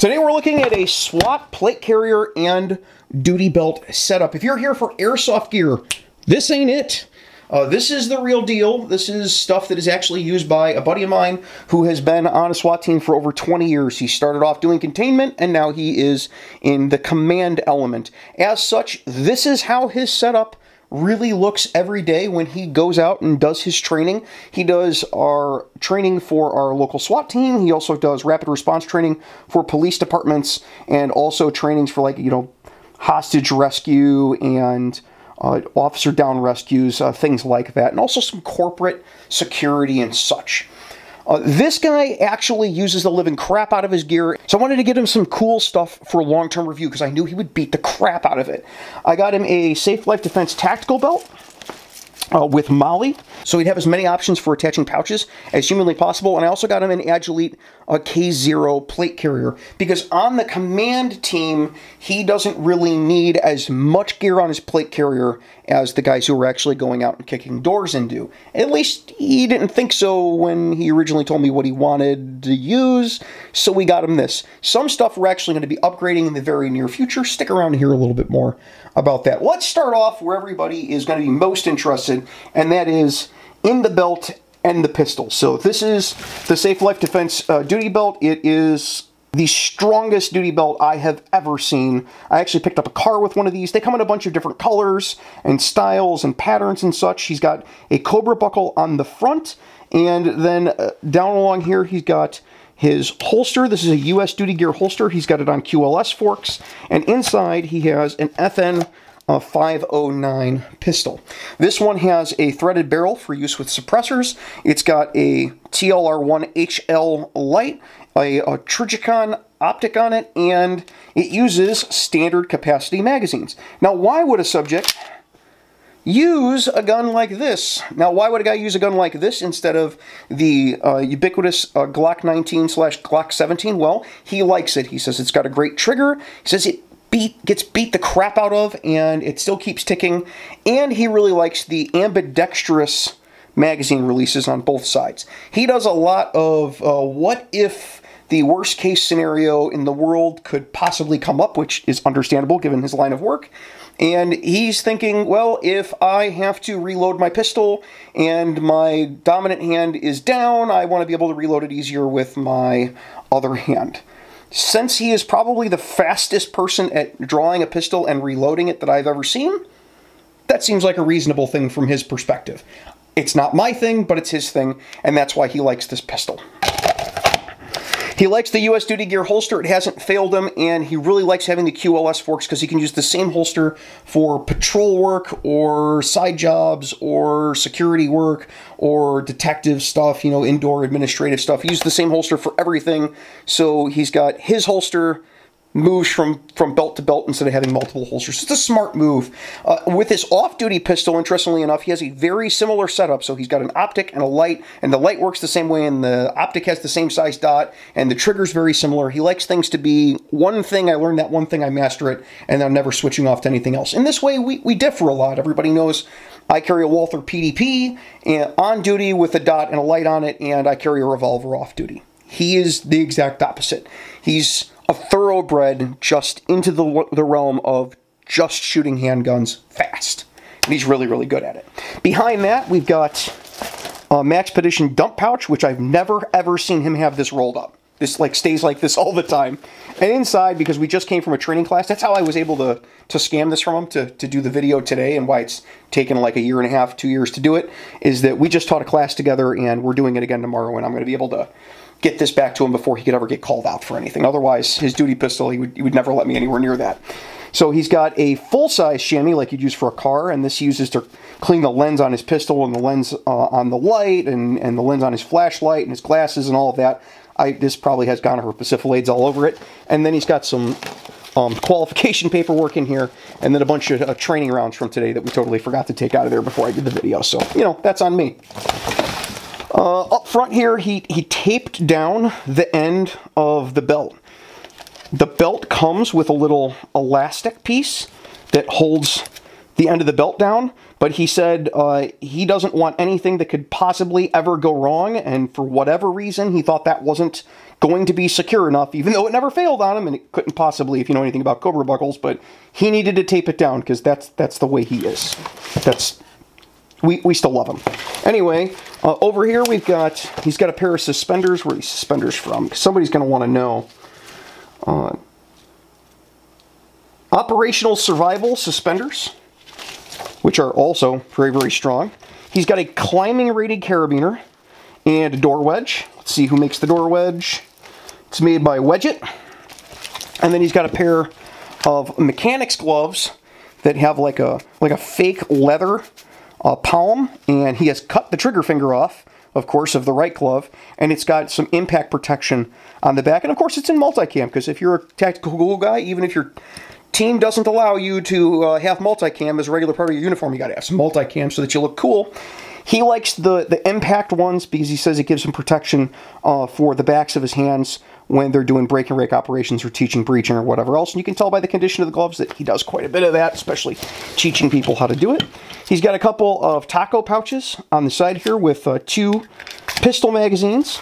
Today we're looking at a SWAT plate carrier and duty belt setup. If you're here for airsoft gear, this ain't it. This is the real deal. This is stuff that is actually used by a buddy of mine who has been on a SWAT team for over 20 years. He started off doing containment, and now he is in the command element. As such, this is how his setup really looks every day when he goes out and does his training. He does our training for our local SWAT team. He also does rapid response training for police departments, and also trainings for, like, you know, hostage rescue and officer down rescues, things like that, and also some corporate security and such. This guy actually uses the living crap out of his gear, so I wanted to get him some cool stuff for long-term review because I knew he would beat the crap out of it. I got him a Safe Life Defense tactical belt with Molly, so he'd have as many options for attaching pouches as humanly possible, and I also got him an Agilite K0 plate carrier because on the command team, he doesn't really need as much gear on his plate carrier as the guys who are actually going out and kicking doors in do. At least he didn't think so when he originally told me what he wanted to use, so we got him this. Some stuff we're actually going to be upgrading in the very near future. Stick around to hear a little bit more about that. Let's start off where everybody is going to be most interested, and that is in the belt and the pistol. So this is the Safe Life Defense duty belt. It is the strongest duty belt I have ever seen. I actually picked up a car with one of these. They come in a bunch of different colors and styles and patterns and such. He's got a Cobra buckle on the front, and then down along here he's got his holster. This is a US duty gear holster. He's got it on QLS forks, and inside he has an FN 509 pistol. This one has a threaded barrel for use with suppressors. It's got a TLR1 HL light, a Trijicon optic on it, and it uses standard capacity magazines. Now, why would a subject use a gun like this? Now, why would a guy use a gun like this instead of the ubiquitous Glock 19/Glock 17? Well, he likes it. He says it's got a great trigger. He says it gets beat the crap out of, and it still keeps ticking. And he really likes the ambidextrous magazine releases on both sides. He does a lot of what if the worst case scenario in the world could possibly come up, which is understandable given his line of work. And he's thinking, well, if I have to reload my pistol and my dominant hand is down, I want to be able to reload it easier with my other hand. Since he is probably the fastest person at drawing a pistol and reloading it that I've ever seen, that seems like a reasonable thing from his perspective. It's not my thing, but it's his thing, and that's why he likes this pistol. He likes the US duty gear holster. It hasn't failed him, and he really likes having the QLS forks because he can use the same holster for patrol work or side jobs or security work or detective stuff, you know, indoor administrative stuff. He uses the same holster for everything, so he's got his holster moves from belt to belt instead of having multiple holsters. It's a smart move. With his off-duty pistol, interestingly enough, he has a very similar setup. So he's got an optic and a light, and the light works the same way, and the optic has the same size dot, and the trigger's very similar. He likes things to be one thing, I learned that one thing, I master it, and I'm never switching off to anything else. In this way, we differ a lot. Everybody knows I carry a Walther PDP on duty with a dot and a light on it, and I carry a revolver off duty. He is the exact opposite. He's a thoroughbred just into the realm of just shooting handguns fast. And he's really, really good at it. Behind that, we've got a Max Petition dump pouch, which I've never, ever seen him have this rolled up. This like stays like this all the time. And inside, because we just came from a training class, that's how I was able to scam this from him to do the video today, and why it's taken like a year and a half, 2 years to do it, is that we just taught a class together, and we're doing it again tomorrow, and I'm going to be able to get this back to him before he could ever get called out for anything. Otherwise, his duty pistol, he would never let me anywhere near that. So he's got a full-size chamois like you'd use for a car, and this he uses to clean the lens on his pistol and the lens on the light and the lens on his flashlight and his glasses and all of that. This probably has gonorrhea pacifilades all over it. And then he's got some qualification paperwork in here, and then a bunch of training rounds from today that we totally forgot to take out of there before I did the video. So, you know, that's on me. Up front here, he taped down the end of the belt. The belt comes with a little elastic piece that holds the end of the belt down, but he said he doesn't want anything that could possibly ever go wrong, and for whatever reason, he thought that wasn't going to be secure enough, even though it never failed on him, and it couldn't possibly, if you know anything about Cobra buckles, but he needed to tape it down, because that's the way he is. We still love him. Anyway, over here he's got a pair of suspenders. Where are these suspenders from? Somebody's going to want to know. Operational survival suspenders, which are also very, very strong. He's got a climbing rated carabiner and a door wedge. Let's see who makes the door wedge. It's made by Wedget. And then he's got a pair of mechanics gloves that have like a fake leather palm, and he has cut the trigger finger off, of course, of the right glove, and it's got some impact protection on the back. And of course, it's in multicam, because if you're a tactical cool guy, even if your team doesn't allow you to have multicam as a regular part of your uniform, you got to have some multicam so that you look cool. He likes the impact ones because he says it gives him protection for the backs of his hands when they're doing break and rake operations or teaching breaching or whatever else. And you can tell by the condition of the gloves that he does quite a bit of that, especially teaching people how to do it. He's got a couple of taco pouches on the side here with 2 pistol magazines.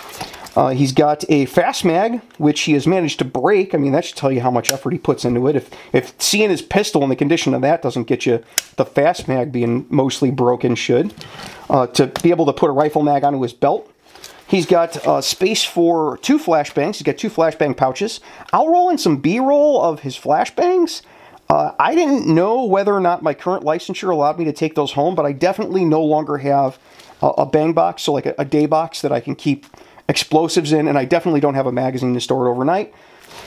He's got a fast mag, which he has managed to break. I mean, that should tell you how much effort he puts into it. If seeing his pistol and the condition of that doesn't get you the fast mag being mostly broken should. To be able to put a rifle mag onto his belt. He's got space for 2 flashbangs. He's got 2 flashbang pouches. I'll roll in some B-roll of his flashbangs. I didn't know whether or not my current licensure allowed me to take those home, but I definitely no longer have a bang box, so like a day box that I can keep explosives in, and I definitely don't have a magazine to store it overnight.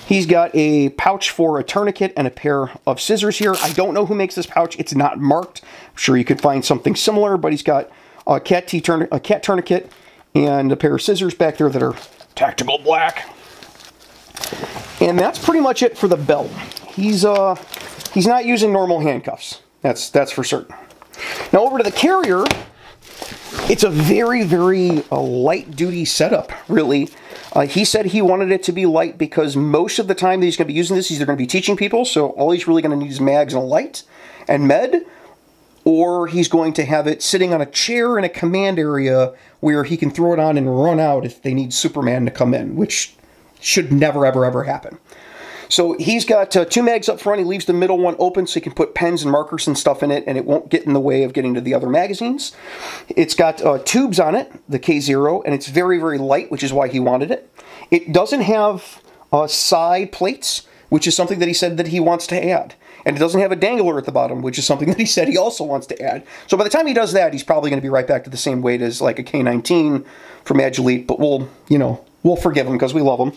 He's got a pouch for a tourniquet and a pair of scissors here. I don't know who makes this pouch. It's not marked. I'm sure you could find something similar, but he's got a cat tourniquet and a pair of scissors back there that are tactical black. And that's pretty much it for the belt. He's not using normal handcuffs. That's for certain. Now over to the carrier. It's a very, very light-duty setup, really. He said he wanted it to be light because most of the time that he's going to be using this, he's either going to be teaching people, so all he's really going to need is mags and a light and med, or he's going to have it sitting on a chair in a command area where he can throw it on and run out if they need Superman to come in, which should never, ever, ever happen. So he's got 2 mags up front. He leaves the middle one open so he can put pens and markers and stuff in it, and it won't get in the way of getting to the other magazines. It's got tubes on it, the K0, and it's very, very light, which is why he wanted it. It doesn't have side plates, which is something that he said that he wants to add. And it doesn't have a dangler at the bottom, which is something that he said he also wants to add. So by the time he does that, he's probably going to be right back to the same weight as like a K19 from Agilite, but we'll forgive him because we love him.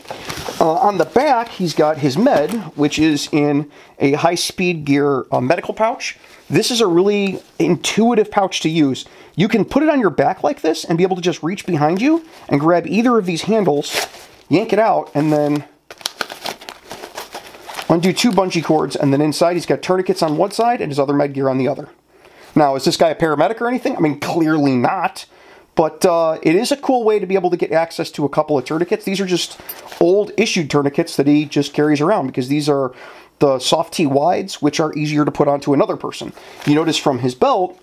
On the back, he's got his med, which is in a high-speed gear medical pouch. This is a really intuitive pouch to use. You can put it on your back like this and be able to just reach behind you and grab either of these handles, yank it out, and then undo 2 bungee cords, and then inside he's got tourniquets on one side and his other med gear on the other. Now, is this guy a paramedic or anything? I mean, clearly not. But it is a cool way to be able to get access to a couple of tourniquets. These are just old issued tourniquets that he just carries around because these are the soft T wides, which are easier to put onto another person. You notice from his belt,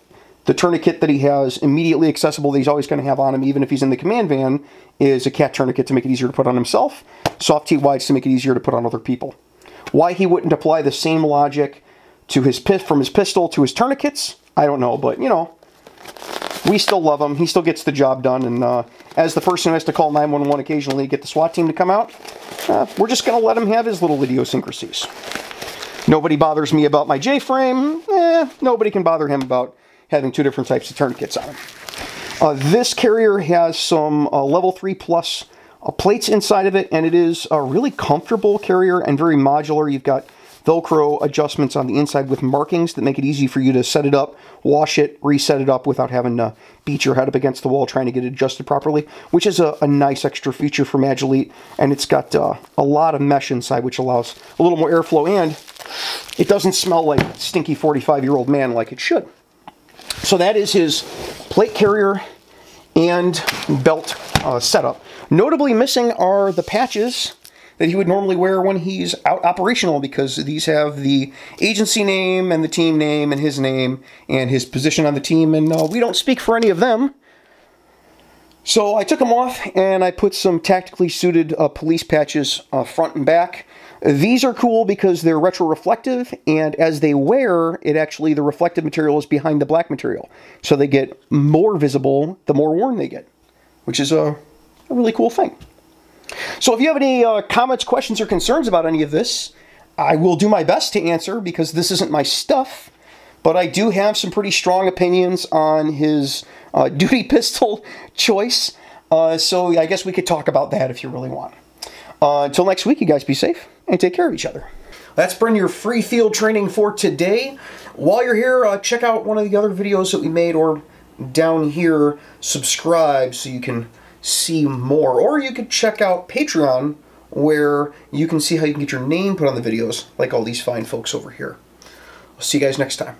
the tourniquet that he has immediately accessible that he's always going to have on him, even if he's in the command van, is a cat tourniquet to make it easier to put on himself. Soft T wides to make it easier to put on other people. Why he wouldn't apply the same logic to from his pistol to his tourniquets, I don't know, but we still love him. He still gets the job done, and as the person who has to call 911 occasionally to get the SWAT team to come out, we're just going to let him have his little idiosyncrasies. Nobody bothers me about my J-frame. Nobody can bother him about having 2 different types of tourniquets on him. This carrier has some level 3 plus plates inside of it, and it is a really comfortable carrier and very modular. You've got Velcro adjustments on the inside with markings that make it easy for you to set it up, wash it, reset it up without having to beat your head up against the wall trying to get it adjusted properly, which is a nice extra feature from Agilite. And it's got a lot of mesh inside, which allows a little more airflow, and it doesn't smell like stinky 45-year-old man like it should. So that is his plate carrier and belt setup. Notably missing are the patches that he would normally wear when he's out operational, because these have the agency name and the team name and his position on the team, and we don't speak for any of them. So I took them off and I put some tactically suited police patches front and back. These are cool because they're retro-reflective, and as they wear, the reflective material is behind the black material. So they get more visible the more worn they get, which is a really cool thing. So if you have any comments, questions, or concerns about any of this, I will do my best to answer, because this isn't my stuff. But I do have some pretty strong opinions on his duty pistol choice. So I guess we could talk about that if you really want. Until next week, you guys be safe and take care of each other. That's been your free field training for today. While you're here, check out one of the other videos that we made, or down here, subscribe so you can see more. Or you could check out Patreon, where you can see how you can get your name put on the videos, like all these fine folks over here. I'll see you guys next time.